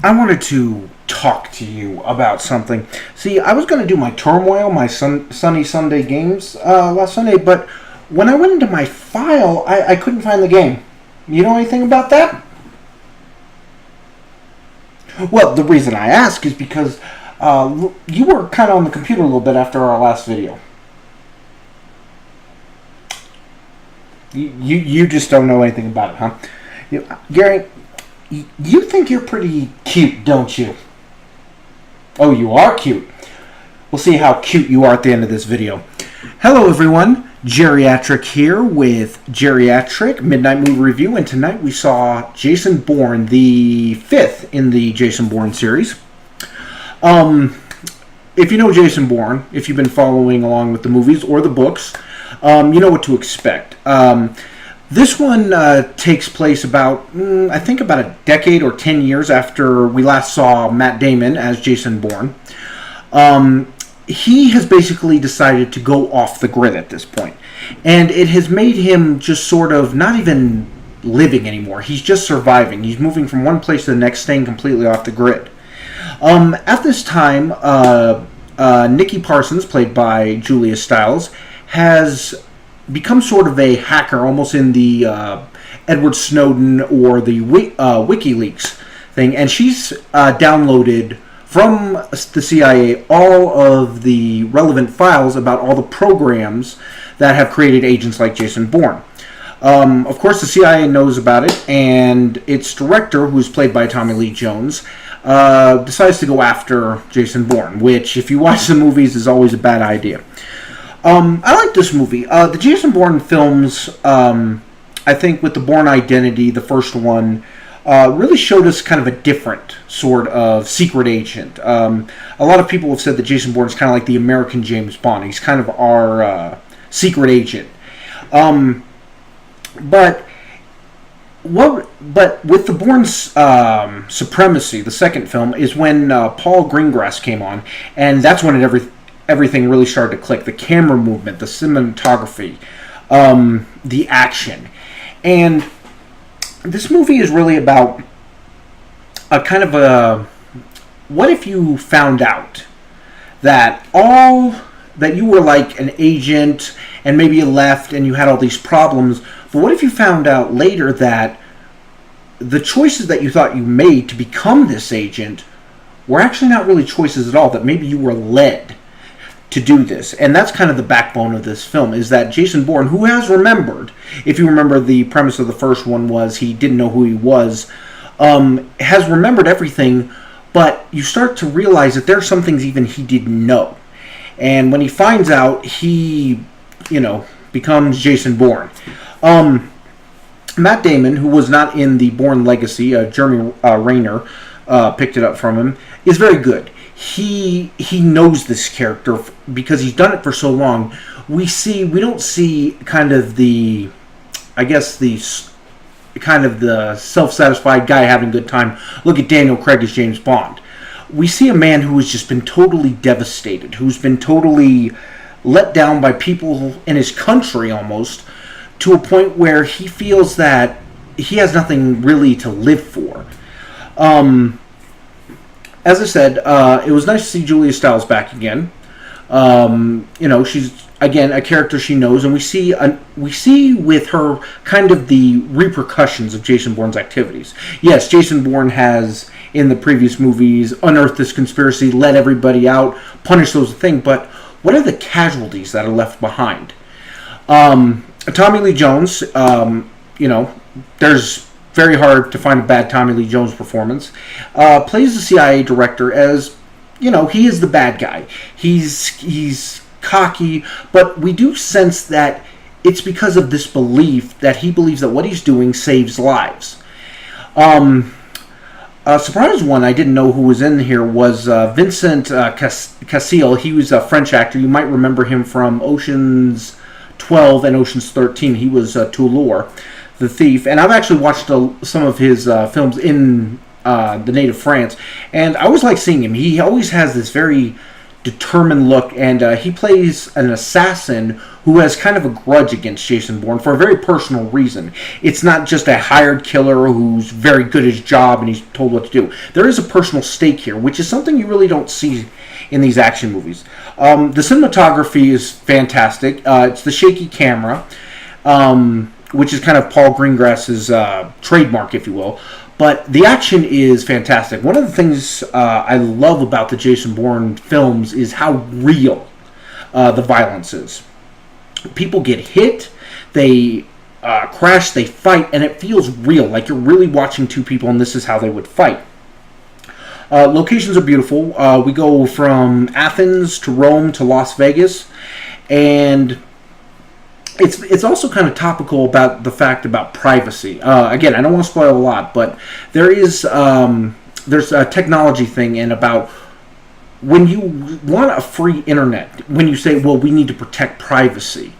I wanted to talk to you about something. See, I was going to do my turmoil, my sunny Sunday games last Sunday, but when I went into my file, I couldn't find the game. You know anything about that? Well, the reason I ask is because you were kind of on the computer a little bit after our last video. You just don't know anything about it, huh? Gary, you think you're pretty cute, don't you? Oh, you are cute. We'll see how cute you are at the end of this video. Hello, everyone. Jerryactric here with Jerryactric Midnight Movie Review, and tonight we saw Jason Bourne, the fifth in the Jason Bourne series. If you know Jason Bourne, if you've been following along with the movies or the books, you know what to expect. This one takes place about, I think about a decade or 10 years after we last saw Matt Damon as Jason Bourne. He has basically decided to go off the grid at this point. And it has made him just sort of not even living anymore. He's just surviving. He's moving from one place to the next, staying completely off the grid. At this time, Nikki Parsons, played by Julia Stiles, has become sort of a hacker, almost in the Edward Snowden or the WikiLeaks thing, and she's downloaded from the CIA all of the relevant files about all the programs that have created agents like Jason Bourne. Of course, the CIA knows about it, and its director, who's played by Tommy Lee Jones, decides to go after Jason Bourne, which, if you watch the movies, is always a bad idea. I like this movie. The Jason Bourne films, I think with the Bourne Identity, the first one, really showed us kind of a different sort of secret agent. A lot of people have said that Jason Bourne is kind of like the American James Bond. He's kind of our secret agent. But with the Bourne Supremacy, the second film, is when Paul Greengrass came on, and that's when everything really started to click. The camera movement, the cinematography, the action. And this movie is really about a kind of a, what if you found out that you were like an agent and maybe you left and you had all these problems, but what if you found out later that the choices that you thought you made to become this agent were actually not really choices at all, that maybe you were led to do this? And that's kind of the backbone of this film, is that Jason Bourne, who has remembered, if you remember, the premise of the first one was he didn't know who he was, has remembered everything, but you start to realize that there are some things even he didn't know. And when he finds out, he, becomes Jason Bourne. Matt Damon, who was not in the Bourne Legacy, Jeremy Renner picked it up from him, is very good. He knows this character because he's done it for so long. We don't see kind of the self-satisfied guy having a good time. Look at Daniel Craig as James Bond. We see a man who has just been totally devastated, who's been totally let down by people in his country almost, to a point where he feels that he has nothing really to live for. As I said, it was nice to see Julia Stiles back again. She's again a character she knows, and we see with her kind of the repercussions of Jason Bourne's activities. Yes, Jason Bourne has in the previous movies unearthed this conspiracy, let everybody out, punished those things, but what are the casualties that are left behind? Tommy Lee Jones, there's very hard to find a bad Tommy Lee Jones performance. Plays the CIA director as, he is the bad guy. He's cocky, but we do sense that it's because of this belief that he believes that what he's doing saves lives. A surprise one I didn't know who was in here was Vincent Cassel. He was a French actor. You might remember him from Ocean's 12 and Ocean's 13. He was Toulour, the thief. And I've actually watched some of his films in the native France, and I always like seeing him. He always has this very determined look, and he plays an assassin who has kind of a grudge against Jason Bourne for a very personal reason. It's not just a hired killer who's very good at his job and he's told what to do. There is a personal stake here, which is something you really don't see in these action movies. The cinematography is fantastic. It's the shaky camera, which is kind of Paul Greengrass's trademark, if you will. But the action is fantastic. One of the things I love about the Jason Bourne films is how real the violence is. People get hit, they crash, they fight, and it feels real, like you're really watching two people and this is how they would fight. Locations are beautiful. We go from Athens to Rome to Las Vegas, and it's also kind of topical about the fact about privacy. Again, I don't want to spoil a lot, but there's a technology thing in about when you want a free internet, when you say, well, we need to protect privacy,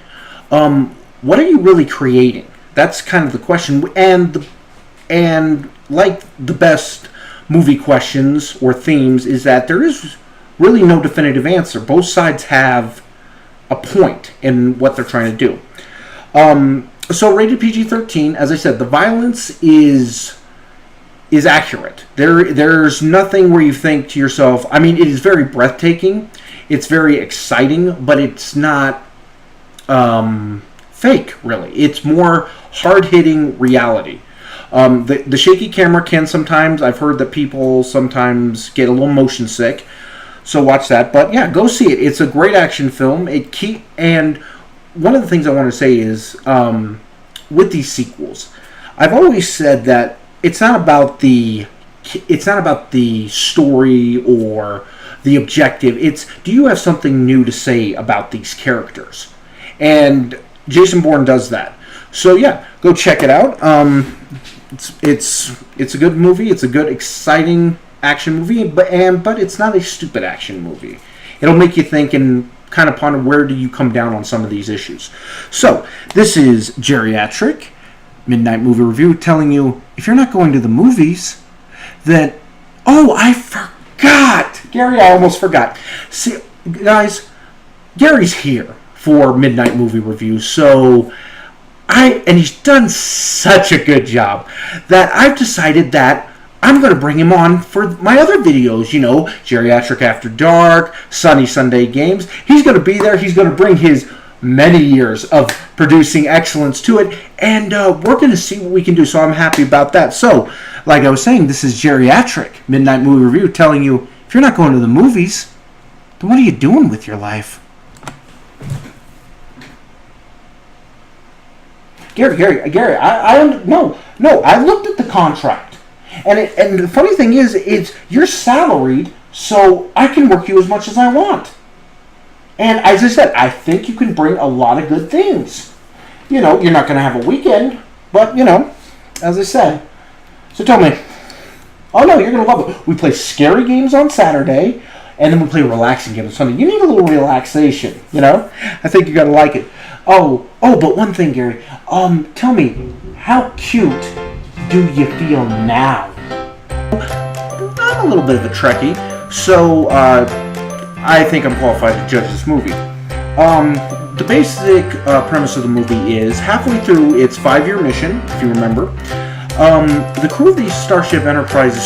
what are you really creating? That's kind of the question. And like the best movie questions or themes is that there is really no definitive answer. Both sides have a point in what they're trying to do. So rated PG-13, as I said, the violence is accurate. There's nothing where you think to yourself, I mean, it is very breathtaking, it's very exciting, but it's not fake, really. It's more hard-hitting reality. The shaky camera can sometimes, I've heard that people sometimes get a little motion sick, so watch that. But yeah, go see it. It's a great action film. And one of the things I want to say is, with these sequels, I've always said that it's not about the story or the objective. It's, do you have something new to say about these characters? And Jason Bourne does that. So yeah, go check it out. It's a good movie. It's a good, exciting action movie, but it's not a stupid action movie. It'll make you think and kind of ponder, where do you come down on some of these issues. So this is Jerryactric Midnight Movie Review, telling you, if you're not going to the movies, that, oh, I forgot, Gary, I almost forgot. See, guys, Gary's here for Midnight Movie Review, so and he's done such a good job that I've decided that I'm going to bring him on for my other videos, you know, Jerryactric After Dark, Sunny Sunday Games. He's going to be there. He's going to bring his many years of producing excellence to it, and we're going to see what we can do, so I'm happy about that. So, like I was saying, this is Jerryactric Midnight Movie Review, telling you, if you're not going to the movies, then what are you doing with your life? Gary, no, I looked at the contract, and the funny thing is you're salaried, so I can work you as much as I want. And as I said, I think you can bring a lot of good things. You know, you're not going to have a weekend, but, you know, as I said. So tell me, oh no, you're going to love it. We play scary games on Saturday, and then we play relaxing games on Sunday. You need a little relaxation, you know? I think you're going to like it. Oh, but one thing, Gary. Tell me, how cute do you feel now? I'm a little bit of a Trekkie, so I think I'm qualified to judge this movie. The basic premise of the movie is, halfway through its 5-year mission, if you remember, the crew of the Starship Enterprise is